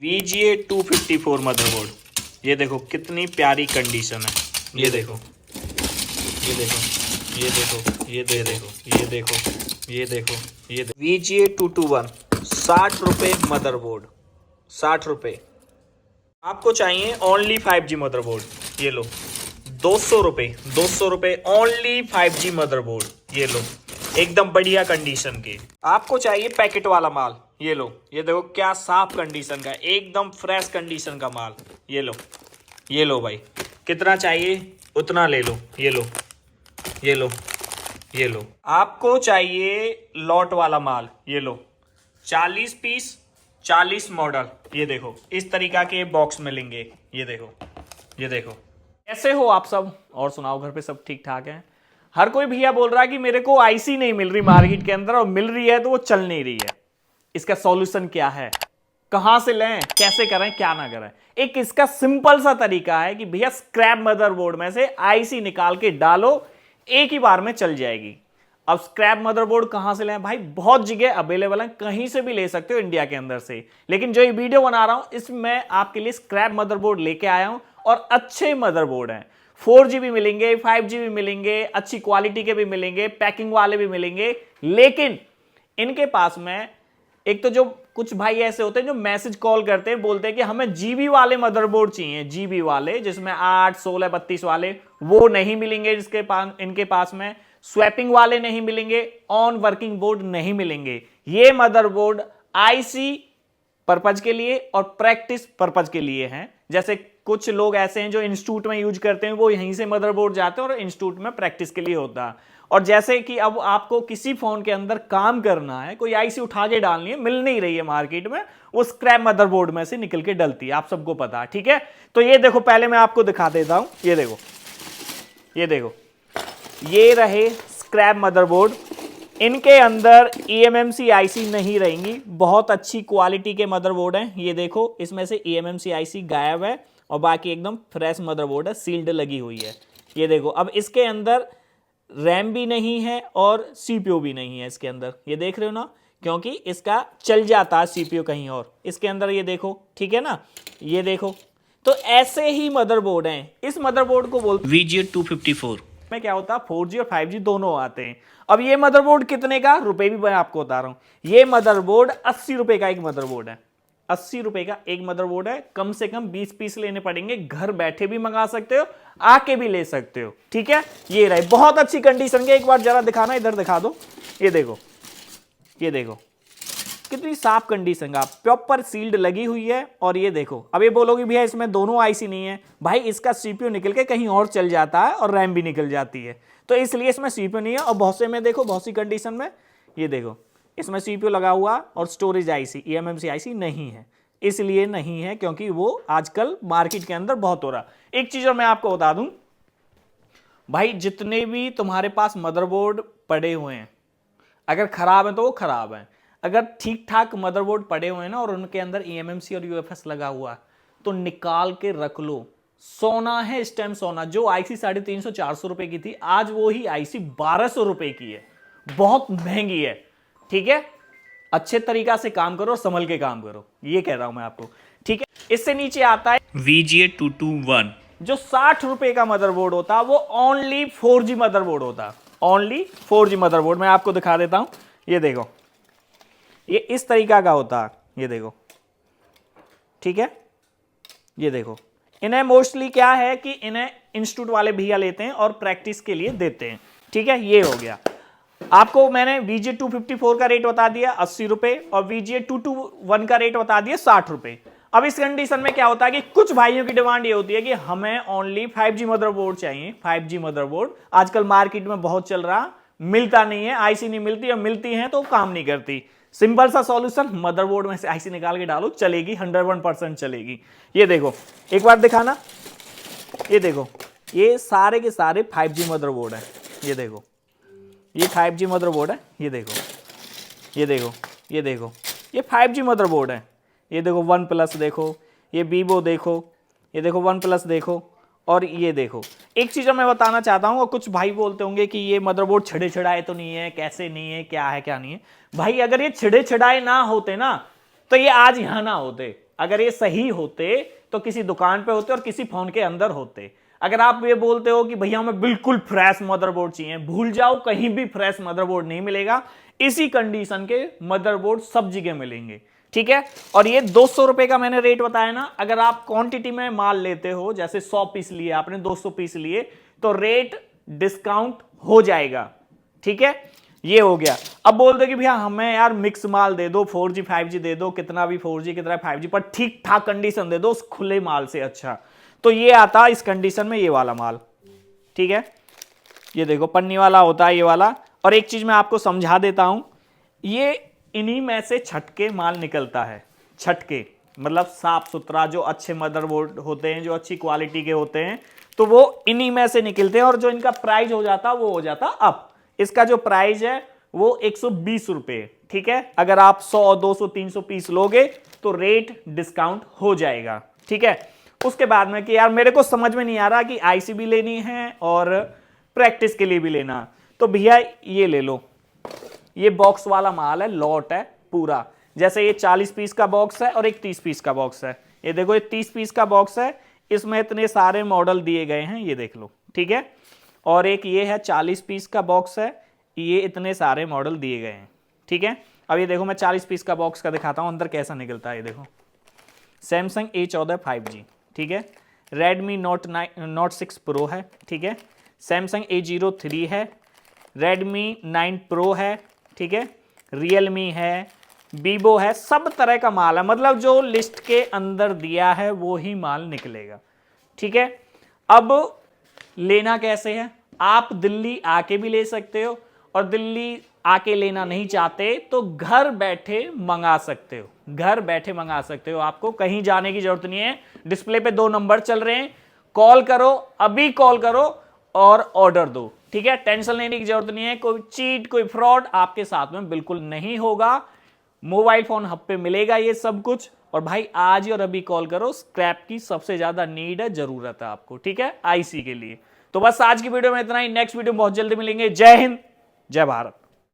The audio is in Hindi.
VGA 254 मदरबोर्ड, ये देखो कितनी प्यारी कंडीशन है। ये देखो, ये देखो, ये देखो, ये देखो, ये देखो, ये देखो, ये देखो। VGA 221 60 रुपये मदरबोर्ड, 60 रुपये। आपको चाहिए ओनली 5G मदरबोर्ड, ये लो 200 रुपये, 200 रुपये ओनली 5G मदरबोर्ड, ये लो एकदम बढ़िया कंडीशन के। आपको चाहिए पैकेट वाला माल, ये लो, ये देखो क्या साफ कंडीशन का, एकदम फ्रेश कंडीशन का माल, ये लो, ये लो भाई, कितना चाहिए उतना ले लो, ये लो, ये लो, ये लो। आपको चाहिए लॉट वाला माल, ये लो 40 पीस 40 मॉडल, ये देखो इस तरीका के बॉक्स मिलेंगे, ये देखो, ये देखो। कैसे हो आप सब, और सुनाओ घर पे सब ठीक ठाक है। हर कोई भैया बोल रहा है कि मेरे को आईसी नहीं मिल रही मार्केट के अंदर, और मिल रही है तो वो चल नहीं रही है। इसका सॉल्यूशन क्या है, कहां से लें, कैसे करें, क्या ना करें। एक इसका सिंपल सा तरीका है कि भैया स्क्रैप मदरबोर्ड में से आईसी निकाल के डालो, एक ही बार में चल जाएगी। अब स्क्रैप मदरबोर्ड कहां से लें भाई, बहुत जगह अवेलेबल है, कहीं से भी ले सकते हो इंडिया के अंदर से। लेकिन जो ये वीडियो बना रहा हूं इसमें आपके लिए स्क्रैप मदरबोर्ड लेके आया हूं, और अच्छे मदरबोर्ड हैं। 4G भी मिलेंगे, 5G भी मिलेंगे, अच्छी क्वालिटी के भी मिलेंगे, पैकिंग वाले भी मिलेंगे। लेकिन इनके पास में एक तो जो कुछ भाई ऐसे होते हैं जो मैसेज कॉल करते हैं, बोलते हैं कि हमें जीबी वाले मदरबोर्ड चाहिए, जीबी वाले जिसमें 8, 16, 32 वाले, वो नहीं मिलेंगे जिसके पास, इनके पास में स्वैपिंग वाले नहीं मिलेंगे, ऑन वर्किंग बोर्ड नहीं मिलेंगे। ये मदरबोर्ड आईसी पर्पज के लिए और प्रैक्टिस पर्पज के लिए हैं। जैसे कुछ लोग ऐसे हैं जो इंस्टीट्यूट में यूज करते हैं, वो यहीं से मदरबोर्ड जाते हैं और इंस्टीट्यूट में प्रैक्टिस के लिए होता है। और जैसे कि अब आपको किसी फोन के अंदर काम करना है, कोई आईसी उठा के डालनी है, मिल नहीं रही है मार्केट में, वो स्क्रैप मदरबोर्ड में से निकल के डलती है, आप सबको पता है, ठीक है। तो ये देखो, पहले मैं आपको दिखा देता हूं, ये देखो, ये देखो, ये रहे स्क्रैप मदरबोर्ड। इनके अंदर eMMC आईसी नहीं रहेंगी, बहुत अच्छी क्वालिटी के मदरबोर्ड हैं। ये देखो, इसमें से eMMC आईसी गायब है और बाकी एकदम फ्रेश मदरबोर्ड है, सील्ड लगी हुई है। ये देखो, अब इसके अंदर रैम भी नहीं है और सीपीयू भी नहीं है इसके अंदर, ये देख रहे हो ना, क्योंकि इसका चल जाता है सीपीयू कहीं और, इसके अंदर ये देखो, ठीक है ना, ये देखो। तो ऐसे ही मदरबोर्ड हैं। इस मदरबोर्ड को बोलते VGA 254 में क्या होता है, 4G और 5G दोनों आते हैं। अब ये मदरबोर्ड कितने का, रुपए भी मैं आपको बता रहा हूं। ये मदरबोर्ड 80 रुपए का एक मदरबोर्ड है, 80 रुपए का एक मदरबोर्ड है। कम से कम 20 पीस लेने पड़ेंगे, घर बैठे भी मंगा सकते हो, आके भी ले सकते हो, ठीक है। ये रहे, बहुत अच्छी कंडीशन के, एक बार जरा दिखाना, इधर दिखा दो, ये देखो, ये देखो कितनी साफ कंडीशन का, प्रॉपर सील्ड लगी हुई है। और ये देखो, अब ये बोलोगे भैया इसमें दोनों आईसी नहीं है, भाई इसका सीपीयू निकल के कहीं और चल जाता है और रैम भी निकल जाती है, तो इसलिए इसमें सीपीयू नहीं है। और बहुत से में देखो, बहुत सी कंडीशन में ये देखो, इसमें सीपीयू लगा हुआ और स्टोरेज आईसी, eMMC आईसी नहीं है। इसलिए नहीं है क्योंकि वो आजकल मार्केट के अंदर बहुत हो रहा। एक चीज और मैं आपको बता दूं भाई, जितने भी तुम्हारे पास मदरबोर्ड पड़े हुए हैं, अगर खराब है तो वो खराब है, अगर ठीक ठाक मदरबोर्ड पड़े हुए हैं ना और उनके अंदर eMMC और UFS लगा हुआ है, तो निकाल के रख लो। सोना है इस टाइम, सोना। जो आईसी 350 400 रुपए की थी, आज वो ही आईसी 1200 रुपए की है, बहुत महंगी है, ठीक है। अच्छे तरीका से काम करो, संभल के काम करो, ये कह रहा हूं मैं आपको, ठीक है। इससे नीचे आता है VGA 221, जो 60 रुपए का मदरबोर्ड होता है, वो ओनली 4G मदरबोर्ड होता है, ओनली 4G मदरबोर्ड। मैं आपको दिखा देता हूं, ये देखो, ये इस तरीका का होता है, ये देखो, ठीक है। ये देखो, इन्हें मोस्टली क्या है कि इन्हें इंस्टीट्यूट वाले भैया लेते हैं और प्रैक्टिस के लिए देते हैं, ठीक है। ये हो गया। आपको मैंने VGA 254 का रेट बता दिया 80 रुपए, और VGA 221 का रेट बता दिया 60 रुपए। अब इस कंडीशन में क्या होता है कि कुछ भाइयों की डिमांड ये होती है कि हमें ओनली 5G मदरबोर्ड चाहिए। 5G मदरबोर्ड आजकल मार्केट में बहुत चल रहा, मिलता नहीं है, आईसी नहीं मिलती, और मिलती है तो काम नहीं करती। सिंपल सा सॉल्यूशन, मदरबोर्ड में से आईसी निकाल के डालो, चलेगी, 101% चलेगी। ये देखो, एक बार दिखाना, ये देखो, ये सारे के सारे 5G मदरबोर्ड है। ये देखो, ये 5G मदरबोर्ड है, ये देखो, ये देखो, ये देखो, ये 5G मदरबोर्ड है। ये देखो OnePlus देखो, ये Vivo देखो, ये देखो OnePlus देखो, और ये देखो। एक चीज़ मैं बताना चाहता हूँ, और कुछ भाई बोलते होंगे कि ये मदरबोर्ड छिड़े छिड़ाए तो नहीं है, कैसे नहीं है, क्या है क्या नहीं है। भाई अगर ये छिड़े छिड़ाए ना होते ना, तो ये आज यहाँ ना होते, अगर ये सही होते तो किसी दुकान पे होते और किसी फोन के अंदर होते। अगर आप ये बोलते हो कि भैया हमें बिल्कुल फ्रेश मदरबोर्ड चाहिए, भूल जाओ, कहीं भी फ्रेश मदरबोर्ड नहीं मिलेगा। इसी कंडीशन के मदरबोर्ड सब जगह मिलेंगे, ठीक है। और ये 200 रुपए का मैंने रेट बताया ना, अगर आप क्वांटिटी में माल लेते हो, जैसे 100 पीस लिए आपने, 200 पीस लिए, तो रेट डिस्काउंट हो जाएगा, ठीक है। ये हो गया। अब बोल दो कि भैया हमें यार मिक्स माल दे दो, 4G 5G दे दो, कितना भी 4G कितना 5G, पर ठीक ठाक कंडीशन दे दो उस खुले माल से। अच्छा, तो ये आता इस कंडीशन में ये वाला माल, ठीक है। ये देखो पन्नी वाला होता है ये वाला। और एक चीज मैं आपको समझा देता हूं, ये इन्हीं में से छटके माल निकलता है। छटके मतलब साफ सुथरा, जो अच्छे मदरबोर्ड होते हैं, जो अच्छी क्वालिटी के होते हैं, तो वो इन्हीं में से निकलते हैं। और जो इनका प्राइस हो जाता वो हो जाता अप। इसका जो प्राइस है वो 120 रुपए, ठीक है। अगर आप 100, 200, 300 पीस लोगे तो रेट डिस्काउंट हो जाएगा, ठीक है। उसके बाद में कि यार मेरे को समझ में नहीं आ रहा कि आईसी भी लेनी है और प्रैक्टिस के लिए भी लेना, तो भैया ये ले लो। ये बॉक्स वाला माल है, लॉट है पूरा। जैसे ये 40 पीस का बॉक्स है और एक 30 पीस का बॉक्स है। ये देखो ये 30 पीस का बॉक्स है, इसमें इतने सारे मॉडल दिए गए हैं, ये देख लो, ठीक है। और एक ये है 40 पीस का बॉक्स है, ये इतने सारे मॉडल दिए गए हैं, ठीक है। अब ये देखो मैं 40 पीस का बॉक्स का दिखाता हूं अंदर कैसा निकलता है। ये देखो सैमसंग A14 5G, ठीक है। रेडमी नोट 6 प्रो है, ठीक है। सैमसंग A03 है, रेडमी 9 प्रो है, ठीक है। रियलमी है, वीवो है, सब तरह का माल है। मतलब जो लिस्ट के अंदर दिया है वो ही माल निकलेगा, ठीक है। अब लेना कैसे है, आप दिल्ली आके भी ले सकते हो, और दिल्ली आके लेना नहीं चाहते तो घर बैठे मंगा सकते हो। घर बैठे मंगा सकते हो, आपको कहीं जाने की जरूरत नहीं है। डिस्प्ले पे 2 नंबर चल रहे हैं, कॉल करो, अभी कॉल करो और ऑर्डर दो, ठीक है। टेंशन लेने की जरूरत नहीं है, कोई चीट कोई फ्रॉड आपके साथ में बिल्कुल नहीं होगा। मोबाइल फोन हब पे मिलेगा ये सब कुछ। और भाई आज ही और अभी कॉल करो, स्क्रैप की सबसे ज्यादा नीड है, जरूरत है आपको, ठीक है, आईसी के लिए। तो बस आज की वीडियो में इतना ही, नेक्स्ट वीडियो में बहुत जल्दी मिलेंगे। जय हिंद, जय भारत।